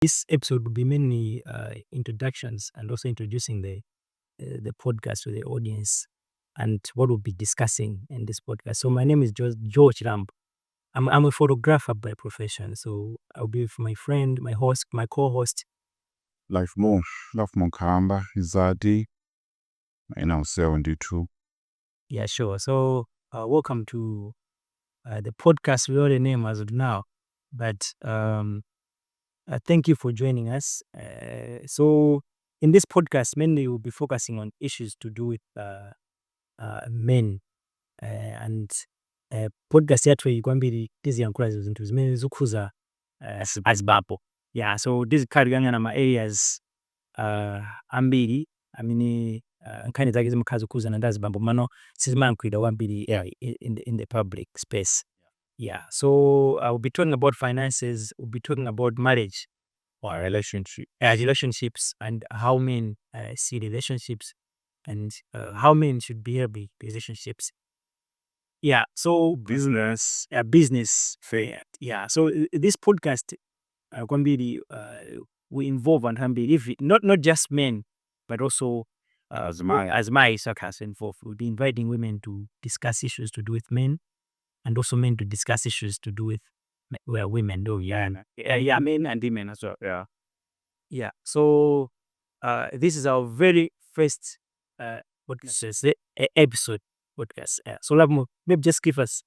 This episode will be mainly introductions and also introducing the podcast to the audience and what we'll be discussing in this podcast. So my name is George Ramp. I'm a photographer by profession. So I'll be with my friend, my host, my co-host. Life Mokamba, Mzati, 72. Yeah, sure. So welcome to the podcast without a name as of now. But thank you for joining us. So in this podcast, mainly we'll be focusing on issues to do with men. And podcast yathu kwambiri tiziyankhula zinthu zimene zikhuza azibambo. Yeah, so tizikhalirana nama areas ambiri amene nkhani zake zimakhala zikhuzana ndi azibambo mano sizimayankhulidwa kwambiri in the public space. Yeah, so we'll be talking about finances, we'll be talking about marriage or relationships and how men see relationships and how men should behave in relationships. Yeah, so business fair. Yeah, so this podcast kwambiri we involve and if not just men but also as my sarcasm involved, we'll be inviting women to discuss issues to do with men and also men to discuss issues to do with women. Though men and women as well. Yeah. So this is our very first episode podcast. So Labmo, maybe just give us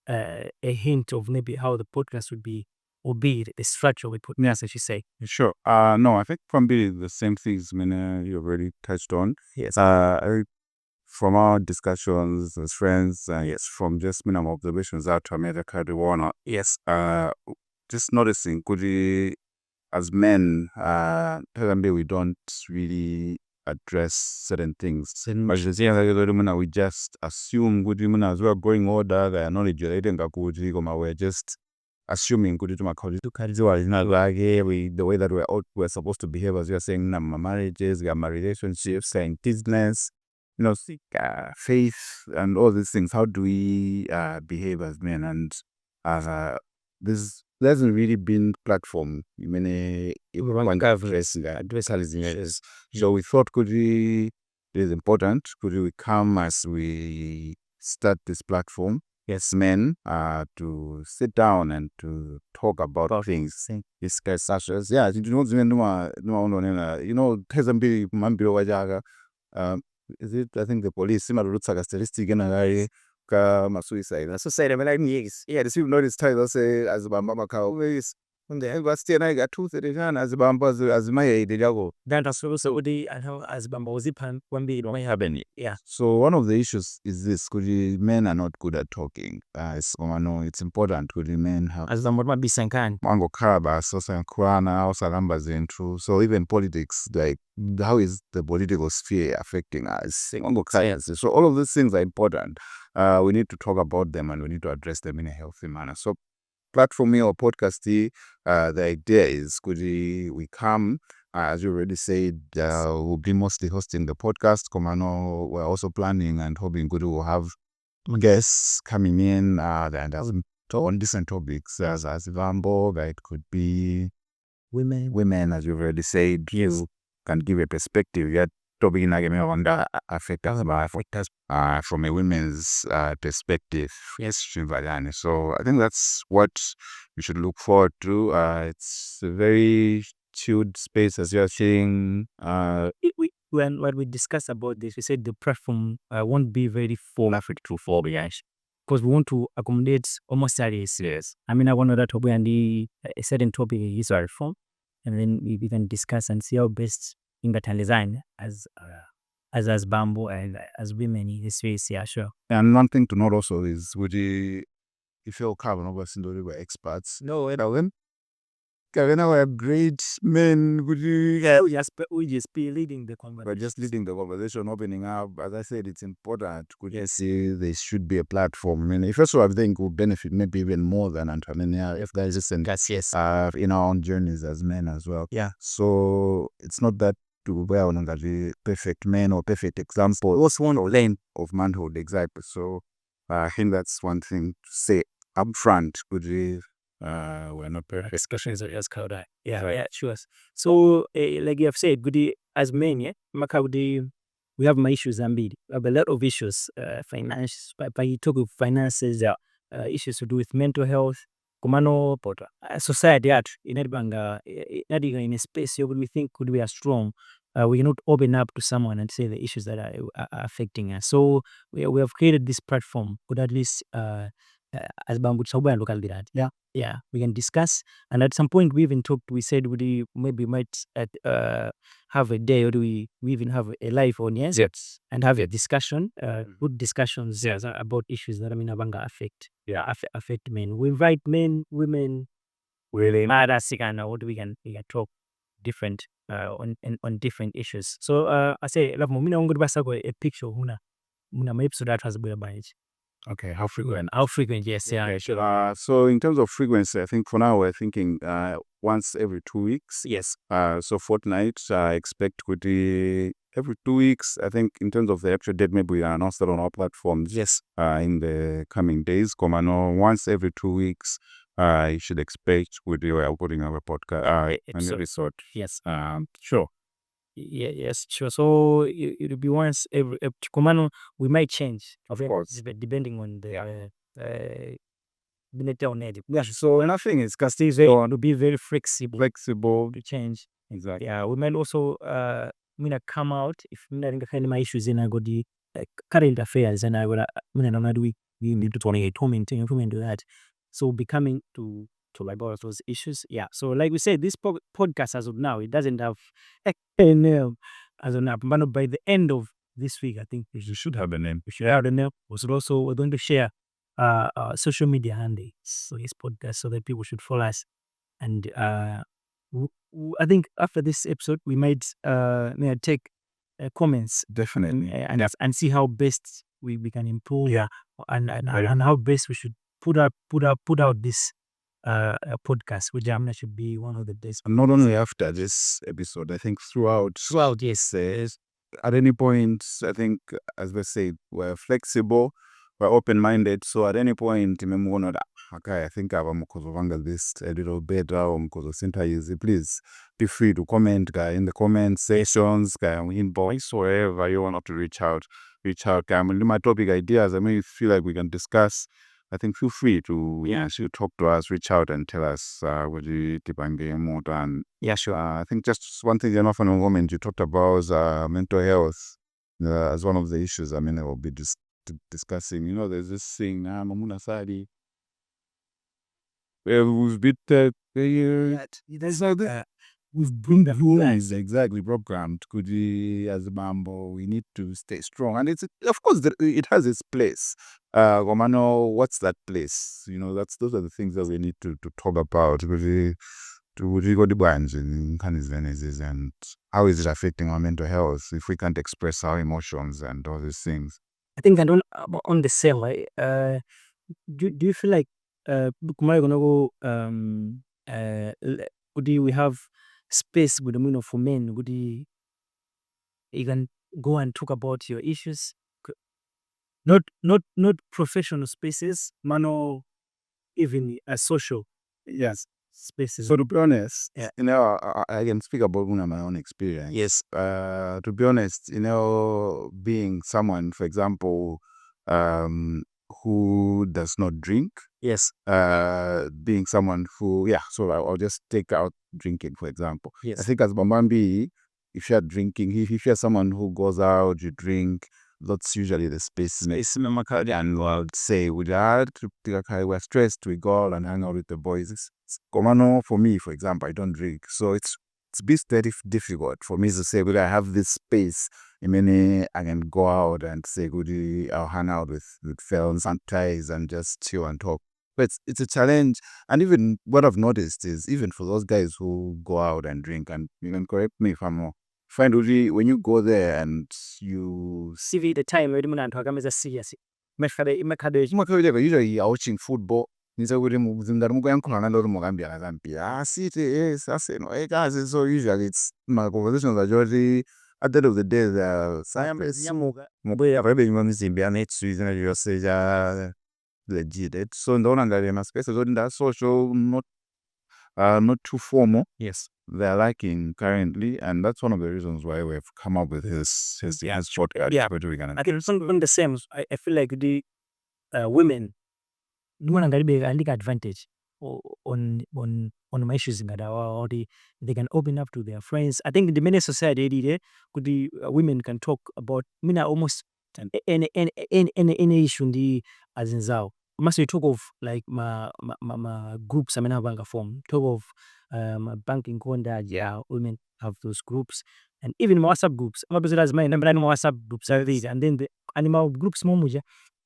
a hint of maybe how the podcast would be, or be the structure we put. Yes, as you say. Sure. No, I think probably the same things you already touched on. Yes. From our discussions as friends, yes, from just minimum observations out to America, the one, yes, just noticing, could we, as men, we don't really address certain things. But we just assume good women as well going order, they are knowledge we're just assuming good the way that we're supposed to behave, as you're saying, marriages, my relationships, and business, seek faith and all these things. How do we behave as men? And this hasn't really been platform. So we thought it is important. Could we come as we start this platform? Yes, men to sit down and to talk about things. Discuss such as there's a is it? I think the police statistic suicide. Suicide, I mean, yes. Yeah, the people notice title say as Bamba always when the university and I got 2 as Bamba as my age. That as also the as Bamba was pan when we don't have any. Yeah. So one of the issues is this: men are not good at talking. It's important to men have as the more be sankan. Mango Kaba, Sosa Kwana, also numbers in true. So even politics, like how is the political sphere affecting us? So all of these things are important. We need to talk about them and we need to address them in a healthy manner. So platform or podcast, the idea is could we come, as you already said, we'll be mostly hosting the podcast. We're also planning and hoping good we'll have guests coming in and on different topics as Vambo, that it could be women, as you've already said, you can give a perspective. Yet topic in affect us from a women's perspective. Yes, so I think that's what you should look forward to. It's a very chilled space, as you're saying. When we discussed about this, we said the platform won't be very formal for guys, because we want to accommodate almost areas. Yes. I mean, I want that topic and a certain topic is our form, and then we can discuss and see how best in that design as bamboo and as women in this space. Yeah, sure. And one thing to note also is, would you feel carbon over Sindori were experts? No, Kevin, we're great men. Would you? We just be leading the conversation. We're just leading the conversation, opening up. As I said, it's important. Could you see there should be a platform? I mean, first of all, I think would benefit maybe even more than Antonia if there is just in our own journeys as men as well. Yeah. So it's not that to well known that the perfect man or perfect example. It was one lane of manhood, exactly. So I think that's one thing to say up front. Could we we're not perfect. Discussions are just called that. Yeah, sure. So, like you have said, good as men, yeah, we have my issues and we have a lot of issues, finance, but you talk of finances, issues to do with mental health, kumano, but society, in in a space where we think could we are strong, we cannot open up to someone and say the issues that are affecting us. So, we have created this platform, could at least, as Bambut Sauba and local that. Yeah, we can discuss. And at some point, we even talked. We said we maybe might have a day, or we even have a live audience, yes, and have a discussion, good discussions, yes, about issues that abanga affect men. We invite men, women, really, and what we can talk different on different issues. So I say, love mo mina ngod basa ko a picture huna my episode that has been about. Okay, how frequent? How frequent? Yes, yeah. Okay, sure. So in terms of frequency, I think for now we're thinking once every 2 weeks. Yes. So fortnight, I expect could be every 2 weeks. I think in terms of the actual date, maybe we announce that on our platforms. Yes. In the coming days, once every 2 weeks, you should expect we are putting our podcast an episode. Yes. Sure. Yeah, yes, sure. So it'll be once every Komano, we might change, Of course. depending on the yeah. So nothing is because to be very flexible to change. Exactly. Yeah, we might also come out if my issues in I got the current affairs and I would we need to 28 comment do that. So becoming to like all those issues. Yeah. So like we said, this podcast as of now, it doesn't have a name as of now. But by the end of this week, I think we should have a name. We should have a name. We're going to share social media handles. So this podcast so that people should follow us. And I think after this episode, we might take comments. Definitely. And see how best we can improve. Yeah. And how best we should put out this podcast, which should be one of the best. And not only after this episode, I think throughout, yes. At any point, I think, as they say, we're flexible, we're open-minded. So at any point, okay, I think I've this a little better, please be free to comment, guy, in the comment sections, guy, inbox, wherever you want to reach out. My topic ideas, I mean, you feel like we can discuss, I think feel free to talk to us, reach out and tell us what you more than. Yeah, sure. I think just one thing enough on a moment you talked about mental health as one of the issues. I mean, I will be discussing. You know, there's this thing, Mamuna Sadi. We've been we've been the rules exactly programmed. Could we, as a Bambo, we need to stay strong, and it's of course it has its place. Romano, what's that place? You know, those are the things that we need to talk about. To go the brands and how is it affecting our mental health if we can't express our emotions and all these things. I think on the same way. Do you feel like gonna go we have space with the meaning for men? Would you can go and talk about your issues? Not professional spaces, mano, even social. Yes. Spaces. So to be honest, you know, I can speak about my own experience. Yes. To be honest, you know, being someone, for example, who does not drink. Yes. Being someone who, so I'll just take out drinking, for example. Yes. I think as Bambambi, if you're drinking, if you're someone who goes out, you drink, that's usually the space. And I would say, we're stressed, we go out and hang out with the boys. Komano, for me, for example, I don't drink. So it's a bit very difficult for me to say, I have this space. I mean, I can go out and say, I'll hang out with friends and ties and just chill and talk. But it's a challenge. And even what I've noticed is, even for those guys who go out and drink, and you can correct me if I'm wrong, find really when you go there and you see the time where you talk about serious. Usually watching football. So usually it's my conversations are usually at the end of the day the legit. So ndaona ngale ma spaces on that social, not too formal. Yes. They're lacking currently, and that's one of the reasons why we've come up with his short. Yeah. What are we gonna I think something the same. I feel like the women do a big advantage on my issues in Gadawa, or they can open up to their friends. I think in the many society could the women can talk about almost any issue in the as in Zao. Must we talk of like my groups I mean bank form, talk of banking conda, yeah, women have those groups. And even WhatsApp groups. I'm as my number WhatsApp groups are these, and then the animal groups momuja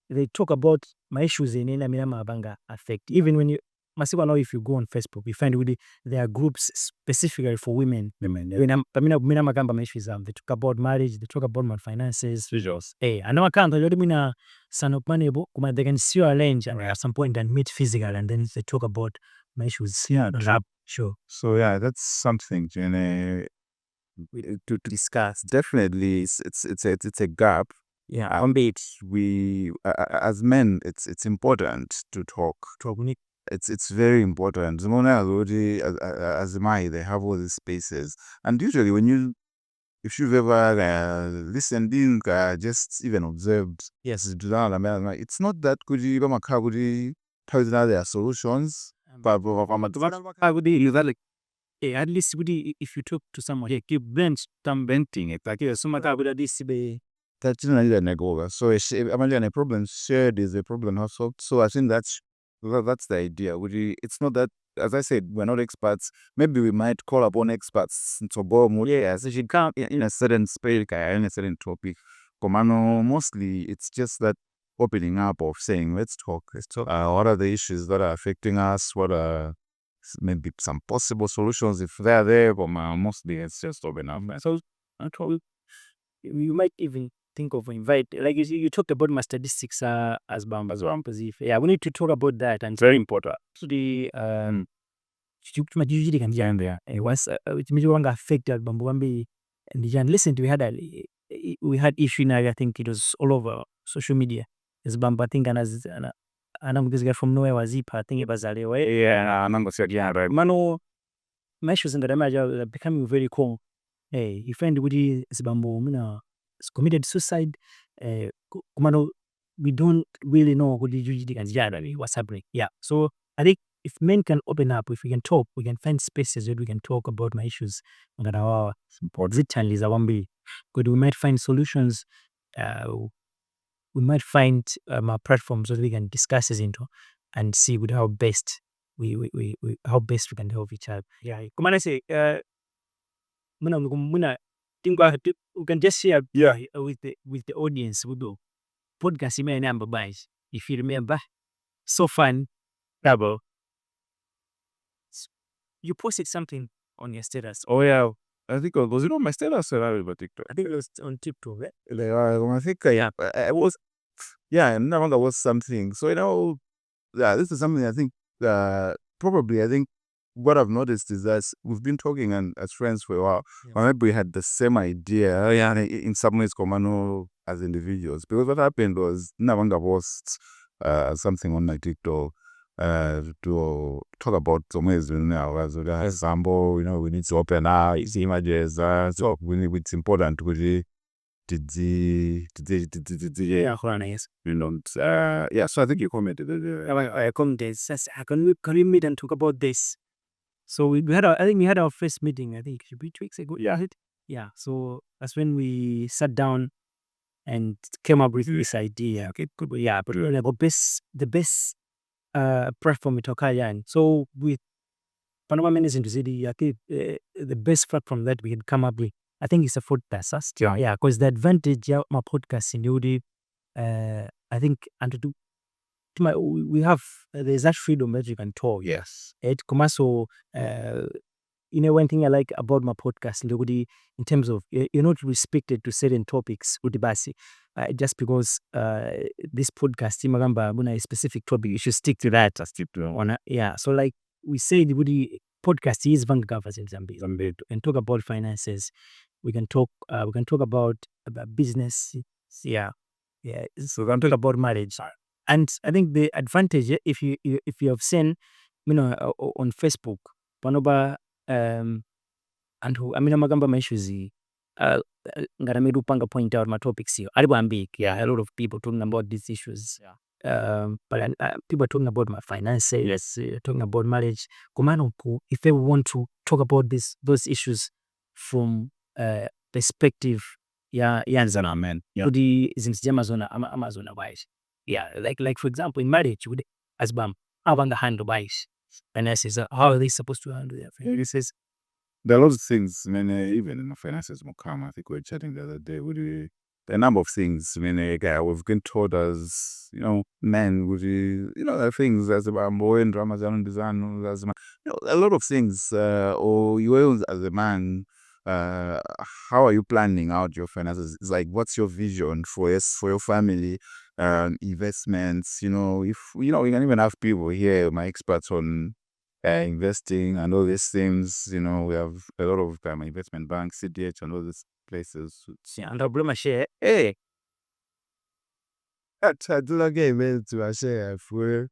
they talk about my issues in mina mabanga affect. Even when you masiku now, if you go on Facebook, you find really there are groups specifically for women. Mina magamba my issues they talk about marriage, they talk about my finances. Hey, I know I can't already mina son of money, but they can see you arrange and at some point and meet physical, and then they talk about my issues. Yeah, Sure. So yeah, that's something to discuss. Definitely, it's a gap. Yeah. We as men, it's important to talk. It's very important. Zimona already as my they have all these spaces, and usually if you've ever listened in, just even observed, Yes. it's not that good. You tell there are solutions, but at least if you talk to someone, keep bench tam venting it. Like so much this be that's not even a goal. So a problem shared is a problem solved. So I think that's the idea. It's not that, as I said, we're not experts. Maybe we might call upon experts to go more. Yeah, so she can't in a certain space, in a certain topic. Mostly it's just that opening up of saying, let's talk. What are the issues that are affecting us? What are maybe some possible solutions if they're there? But mostly it's just open up. so actually you might even think of invite, like you talked about my statistics as Bambas. Yeah, we need to talk about that, and it's very important. So the usually can there once it made one affected Bambambi and the listen we had issue now. I think it was all over social media. Is Bamba thing and as and this guy from nowhere was I think it was Yeah, I'm not sure. Mano my issues in the damage are becoming very cool. Hey, you find Woody is Bambo is committed suicide. Kumano, we don't really know who the usually can what's happening. Yeah. So I think if men can open up, if we can talk, we can find spaces where we can talk about my issues. Certainly is a one be good. We might find solutions. Uh, we might find platforms that we can discuss this into and see with how best we how best we can help each other. Yeah. Come on, I say muna think we can just share with the audience we do podcast number buys if you remember so fun double you posted something on your status. Oh yeah, I think was it on my status or about TikTok? I think it was on TikTok. I think yeah, I was yeah, no longer was something. So yeah, this is something I think probably I think what I've noticed is that we've been talking and as friends for a while. Yes. Or maybe we had the same idea. Yeah, in some ways, Komano as individuals. Because what happened was Navanga posts something on my TikTok to talk about some ways now as an example, we need to open our images. So it's important to yeah, so I think you commented. I commented. Says, can we meet and talk about this? So we had I think we had our first meeting. I think it should be 2 weeks ago. Yeah. So that's when we sat down and came up with this idea. Okay, good. Yeah, but the best platform with Okayan. So with Panama Menace into City, the best platform that we had come up with, I think it's a podcast. Yeah, because the advantage of my podcast in Yodi, I think, and to my, we have there's that freedom that you can talk. Yes. It so one thing I like about my podcast in terms of you're not restricted to certain topics with the basi. Just because this podcast Magamba is specific topic, you should stick to that. Yeah. So like we say the podcast is Vanguard in Zambia and talk about finances. We can talk about business. Yeah. Yeah. So we can talk about marriage. And I think the advantage, if you have seen, on Facebook, panoba and who amagamba issues ngaramiri upanga point out my topics here. Yeah, a lot of people talking about these issues. Yeah. But people are talking about my finances, yes, talking about marriage. If they want to talk about those issues from perspective, yeah, nzana man. Kudi izintu Amazon wise. Yeah, like for example, in marriage, with asbam, abanga handle wise. Finances, how are they supposed to handle their finances? There are lots of things, even in the finances, Mukama, I think we were chatting the other day. A number of things, we've been told as, men, there are things as about and Ramazan design, a lot of things, or you as a man, how are you planning out your finances? It's like, what's your vision for your family, investments, if, we can even have people here, my experts on investing and all these things, we have a lot of investment banks, CDH and all these places. Yeah, and I'll share, hey. That's a game to share for.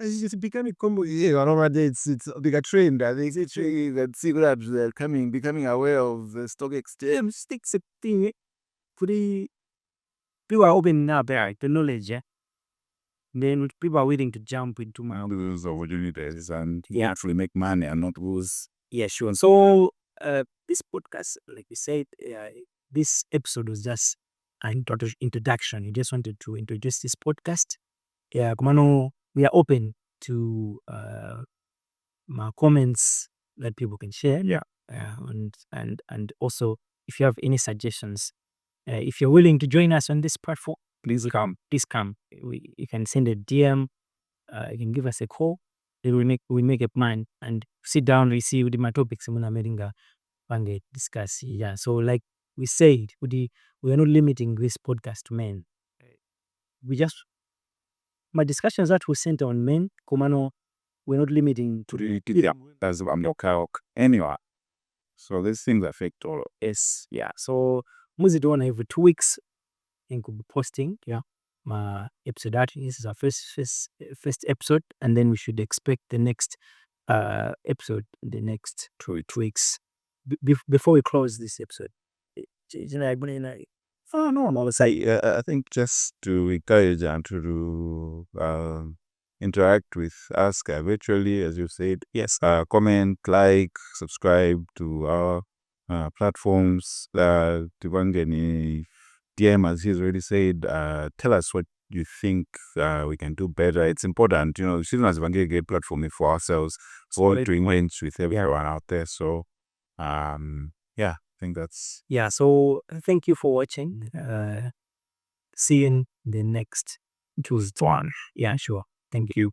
It's just becoming common. Yeah, already it's like a trend. I think it's a trend that C-Labs are becoming aware of the stock exchange. Sticks a thing. Pretty people are open now there, the knowledge, yeah. Then people are willing to jump into my those opportunities and actually make money and not lose. Yeah, sure. So this podcast, like we said, this episode was just an introduction. We just wanted to introduce this podcast. Yeah, kumano, we are open to my comments that people can share. Yeah. And also, if you have any suggestions, if you're willing to join us on this platform, please come. Please come. You can send a DM. You can give us a call. Then we make a plan and sit down. We see with my topics. Pange discuss. Yeah. So like we said, we are not limiting this podcast to men. We just my discussions that we center on men. Kumano, we're not limiting to the that's anyway. So these things affect all. Yes. Yeah. So muzi doona every 2 weeks and could be posting. Yeah. My episode that this is our first episode, and then we should expect the next episode in the next 2 weeks before we close this episode. Oh no, I think just to encourage and to interact with us virtually, as you said. Yes. Comment, like, subscribe to our platforms. To Vangeni DM, as he's already said. Tell us what you think we can do better. It's important, Season as a great platform for ourselves, for doing wins with everyone out there. So, yeah, I think that's. Yeah. So thank you for watching. See you in the next one. Yeah, sure. Thank you.